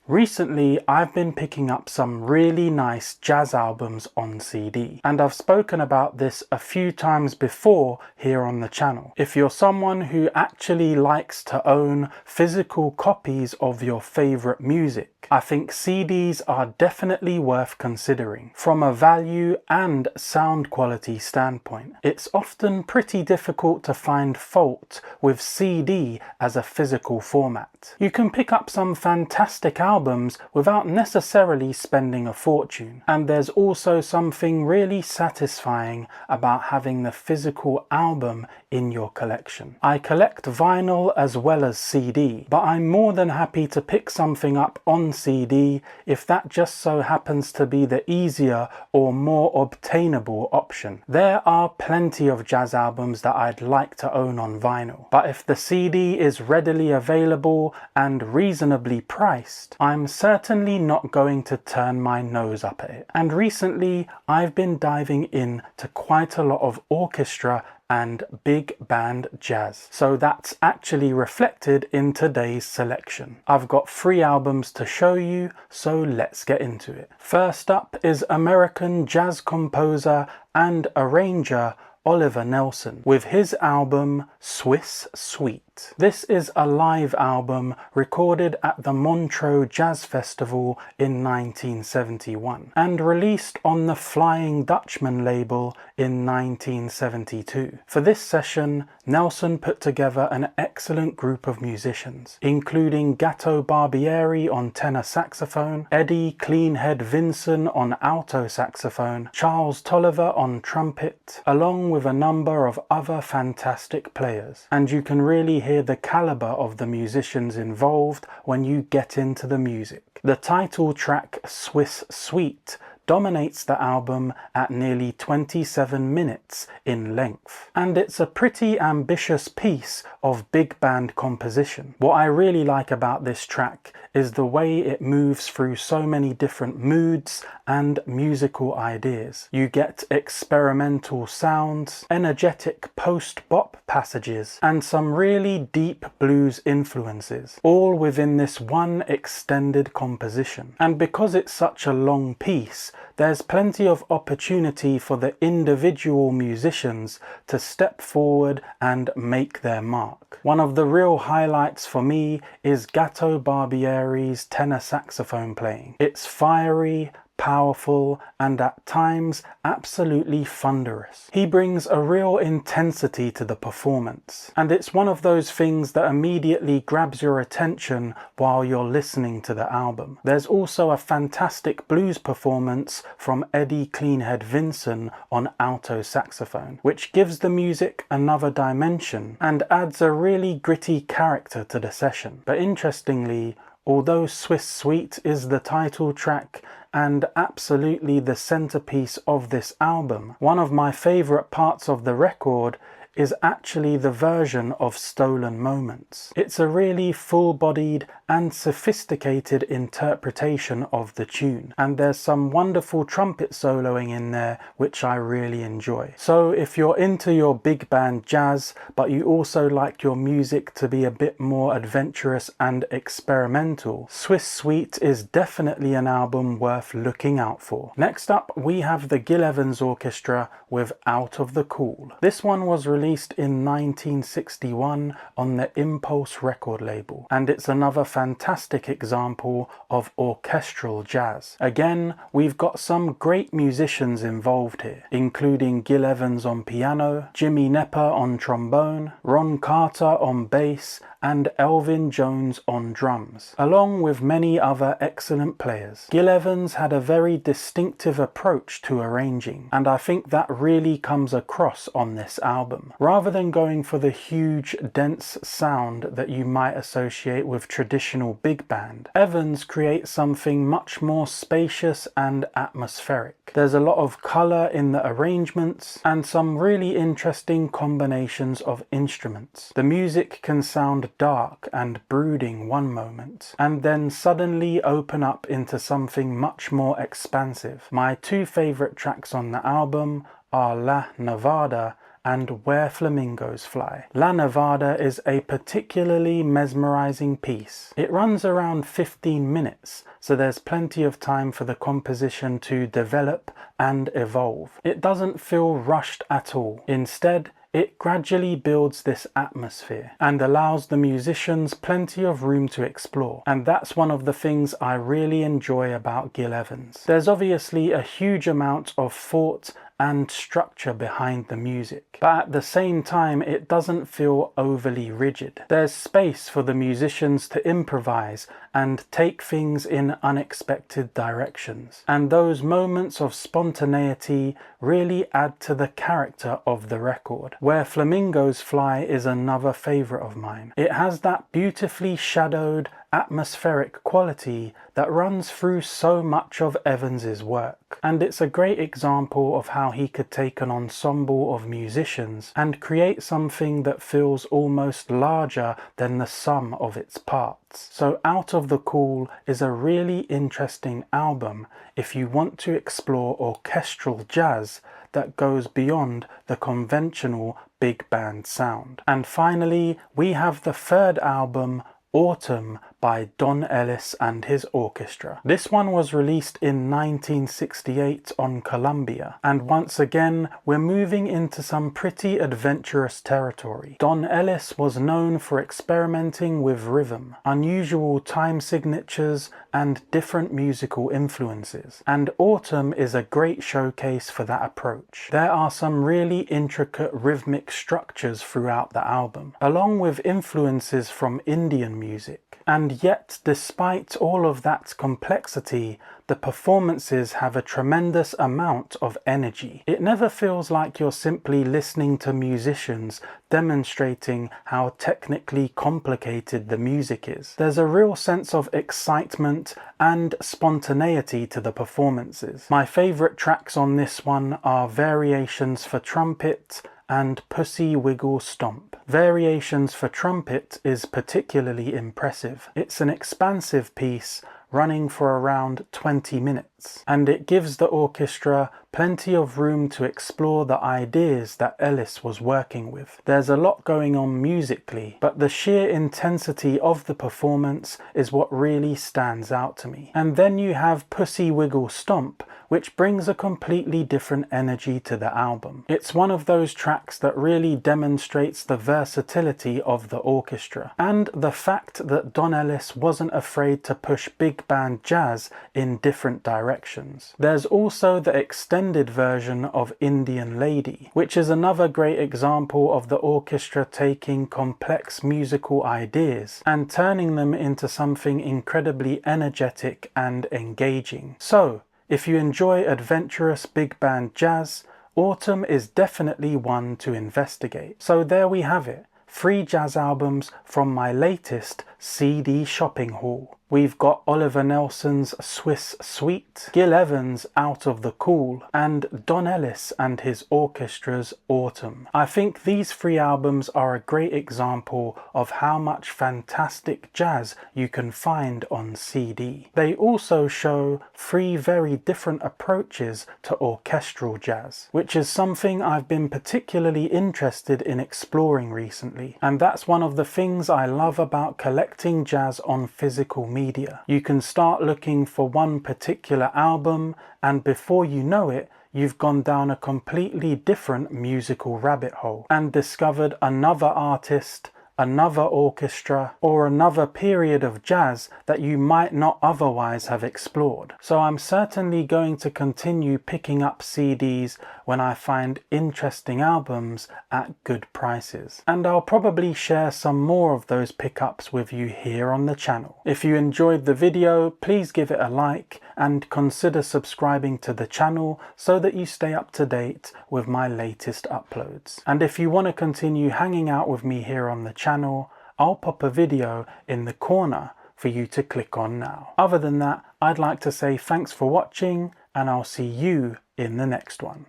Recently, I've been picking up some really nice jazz albums on CD, and I've spoken about this a few times before here on the channel. If you're someone who actually likes to own physical copies of your favorite music, I think CDs are definitely worth considering. From a value and sound quality standpoint, it's often pretty difficult to find fault with CD as a physical format. You can pick up some fantastic albums without necessarily spending a fortune, and there's also something really satisfying about having the physical album in your collection. I collect vinyl as well as CD, but I'm more than happy to pick something up on CD if that just so happens to be the easier or more obtainable option. There are plenty of jazz albums that I'd like to own on vinyl, but if the CD is readily available and reasonably priced, I'm certainly not going to turn my nose up at it. And recently I've been diving into quite a lot of orchestra and big band jazz, so that's actually reflected in today's selection. I've got 3 albums to show you, so let's get into it. First up is American jazz composer and arranger Oliver Nelson with his album Swiss Suite. This is a live album recorded at the Montreux Jazz Festival in 1971 and released on the Flying Dutchman label in 1972. For this session, Nelson put together an excellent group of musicians, including Gatto Barbieri on tenor saxophone, Eddie Cleanhead Vinson on alto saxophone, Charles Tolliver on trumpet, along with a number of other fantastic players. And you can really hear the caliber of the musicians involved when you get into the music. The title track, Swiss Suite, dominates the album at nearly 27 minutes in length, and it's a pretty ambitious piece of big band composition. What I really like about this track is the way it moves through so many different moods and musical ideas. You get experimental sounds, energetic post-bop passages, and some really deep blues influences, all within this one extended composition. And because it's such a long piece, there's plenty of opportunity for the individual musicians to step forward and make their mark. One of the real highlights for me is Gatto Barbieri's tenor saxophone playing. It's fiery, powerful, and at times absolutely thunderous. He brings a real intensity to the performance, and it's one of those things that immediately grabs your attention while you're listening to the album. There's also a fantastic blues performance from Eddie Cleanhead Vinson on alto saxophone, which gives the music another dimension and adds a really gritty character to the session. But interestingly, although Swiss Suite is the title track and absolutely the centerpiece of this album, one of my favorite parts of the record is actually the version of Stolen Moments. It's a really full-bodied and sophisticated interpretation of the tune, and there's some wonderful trumpet soloing in there which I really enjoy. So if you're into your big band jazz but you also like your music to be a bit more adventurous and experimental, Swiss Suite is definitely an album worth looking out for. Next up we have the Gil Evans Orchestra with Out of the Cool. This one was released in 1961 on the Impulse record label, and it's another fantastic example of orchestral jazz. Again, we've got some great musicians involved here, including Gil Evans on piano, Jimmy Nepper on trombone, Ron Carter on bass, and Elvin Jones on drums, along with many other excellent players. Gil Evans had a very distinctive approach to arranging, and I think that really comes across on this album. Rather than going for the huge, dense sound that you might associate with traditional big band, Evans creates something much more spacious and atmospheric. There's a lot of colour in the arrangements and some really interesting combinations of instruments. The music can sound dark and brooding one moment, and then suddenly open up into something much more expansive. My 2 favourite tracks on the album are La Nevada and Where Flamingos Fly. La Nevada is a particularly mesmerizing piece. It runs around 15 minutes, so there's plenty of time for the composition to develop and evolve. It doesn't feel rushed at all. Instead, it gradually builds this atmosphere and allows the musicians plenty of room to explore. And that's one of the things I really enjoy about Gil Evans. There's obviously a huge amount of thought and structure behind the music, but at the same time it doesn't feel overly rigid. There's space for the musicians to improvise and take things in unexpected directions, and those moments of spontaneity really add to the character of the record. Where Flamingos Fly is another favourite of mine. It has that beautifully shadowed, atmospheric quality that runs through so much of Evans's work, and it's a great example of how he could take an ensemble of musicians and create something that feels almost larger than the sum of its parts. So Out of the Cool is a really interesting album if you want to explore orchestral jazz that goes beyond the conventional big band sound. And finally, we have the third album, Autumn, by Don Ellis and his orchestra. This one was released in 1968 on Columbia, and once again we're moving into some pretty adventurous territory. Don Ellis was known for experimenting with rhythm, unusual time signatures, and different musical influences, and Autumn is a great showcase for that approach. There are some really intricate rhythmic structures throughout the album, along with influences from Indian music. And yet, despite all of that complexity, the performances have a tremendous amount of energy. It never feels like you're simply listening to musicians demonstrating how technically complicated the music is. There's a real sense of excitement and spontaneity to the performances. My favourite tracks on this one are Variations for Trumpet and Pussy Wiggle Stomp. Variations for Trumpet is particularly impressive. It's an expansive piece running for around 20 minutes, and it gives the orchestra plenty of room to explore the ideas that Ellis was working with. There's a lot going on musically, but the sheer intensity of the performance is what really stands out to me. And then you have Pussy Wiggle Stomp, which brings a completely different energy to the album. It's one of those tracks that really demonstrates the versatility of the orchestra, and the fact that Don Ellis wasn't afraid to push big band jazz in different directions. There's also the extended version of Indian Lady, which is another great example of the orchestra taking complex musical ideas and turning them into something incredibly energetic and engaging. So, if you enjoy adventurous big band jazz, Autumn is definitely one to investigate. So there we have it, 3 jazz albums from my latest CD shopping haul. We've got Oliver Nelson's Swiss Suite, Gil Evans' Out of the Cool, and Don Ellis and his orchestra's Autumn. I think these 3 albums are a great example of how much fantastic jazz you can find on CD. They also show 3 very different approaches to orchestral jazz, which is something I've been particularly interested in exploring recently. And that's one of the things I love about collecting jazz on physical media. You can start looking for one particular album, and before you know it, you've gone down a completely different musical rabbit hole and discovered another artist, another orchestra, or another period of jazz that you might not otherwise have explored. So I'm certainly going to continue picking up CDs when I find interesting albums at good prices. And I'll probably share some more of those pickups with you here on the channel. If you enjoyed the video, please give it a like and consider subscribing to the channel so that you stay up to date with my latest uploads. And if you want to continue hanging out with me here on the channel, I'll pop a video in the corner for you to click on now. Other than that, I'd like to say thanks for watching, and I'll see you in the next one.